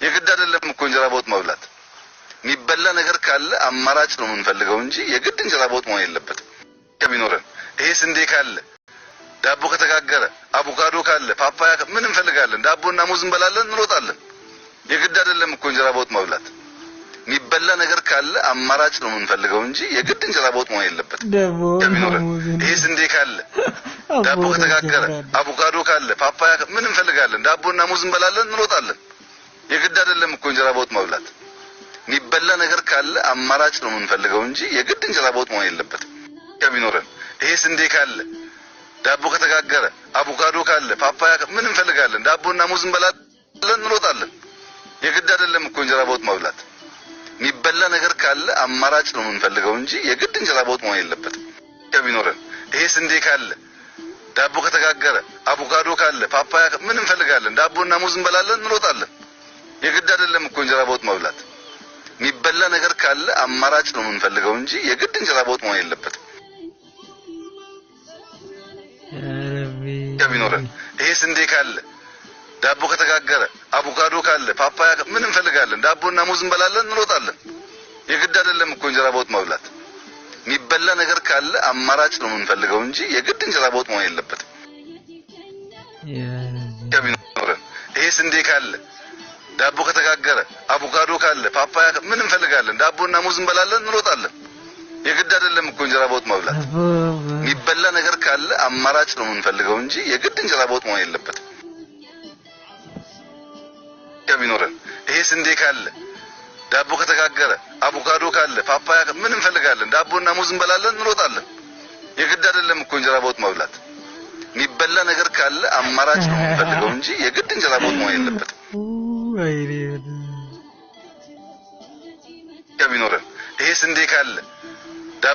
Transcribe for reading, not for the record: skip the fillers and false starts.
የግድ አይደለም እኮ እንጀራ በወጥ መብላት የሚበላ ነገር ካለ አማራጭ ነው የምንፈልገው እንጂ የግድ እንጀራ በወጥ መሆን የለበትም ከሚኖረን ይሄ ስንዴ ካለ ዳቦ ከተጋገረ አቮካዶ ካለ ፓፓያ ምን እንፈልጋለን ዳቦና ሙዝ እንበላለን እንሮጣለን የግድ አይደለም እኮ እንጀራ በወጥ መብላት የሚበላ ነገር ካለ አማራጭ ነው የምንፈልገው እንጂ የግድ እንጀራ በወጥ መሆን የለበትም ከሚኖረን ይሄ ስንዴ ካለ ዳቦ ከተጋገረ አቮካዶ ካለ ፓፓያ ምን እንፈልጋለን ዳቦና ሙዝ እንበላለን እንሮጣለን የግድ አይደለም እኮ እንጀራ በወጥ መብላት የሚበላ ነገር ካለ አማራጭ ነው የምንፈልገው እንጂ የግድ እንጀራ በወጥ መሆን የለበትም ከሚኖረን ይሄ ስንዴ ካለ ዳቦ ከተጋገረ አቮካዶ ካለ ፓፓያ ምን እንፈልጋለን ዳቦና ሙዝ እንበላለን እንሮጣለን የግድ አይደለም እኮ እንጀራ በወጥ መብላት የሚበላ ነገር ካለ አማራጭ ነው የምንፈልገው እንጂ የግድ እንጀራ በወጥ መሆን የለበትም ከሚኖረን ይሄ ስንዴ ካለ ዳቦ ከተጋገረ አቮካዶ ካለ ፓፓያ ምን እንፈልጋለን ዳቦና ሙዝ እንበላለን እንሮጣለን የግድ አይደለም እኮ እንጀራ በወጥ መብላት የሚበላ ነገር ካለ አማራጭ ነው የምንፈልገው እንጂ የግድ እንጀራ በወጥ መሆን የለበትም ከሚኖረን ይሄ ስንዴ ካለ ዳቦ ከተጋገረ አቮካዶ ካለ ፓፓያ ምን እንፈልጋለን ዳቦና ሙዝ እንበላለን እንሮጣለን የግድ አይደለም እኮ እንጀራ በወጥ መብላት የሚበላ ነገር ካለ አማራጭ ነው የምንፈልገው እንጂ የግድ እንጀራ በወጥ መሆን የለበትም ከሚኖረን ይሄ ስንዴ ካለ ዳቦ ከተጋገረ አቮካዶ ካለ ፓፓያ ምን እንፈልጋለን ዳቦና ሙዝ እንበላለን እንሮጣለን የግድ አይደለም እኮ እንጀራ በወጥ መብላት የሚበላ ነገር ካለ አማራጭ ነው የምንፈልገው እንጂ የግድ እንጀራ በወጥ መሆን የለበትም ከሚኖረን ይሄ ስንዴ ካለ ዳቦ ከተጋገረ አቮካዶ ካለ ፓፓያ ምን እንፈልጋለን ዳቦና ሙዝ እንበላለን እንሮጣለን የግድ አይደለም እኮ እንጀራ በወጥ መብላት የሚበላ ነገር ካለ አማራጭ ነው የምንፈልገው እንጂ የግድ እንጀራ በወጥ መሆን የለበትም ከሚኖረን ይሄ ስንዴ ካለ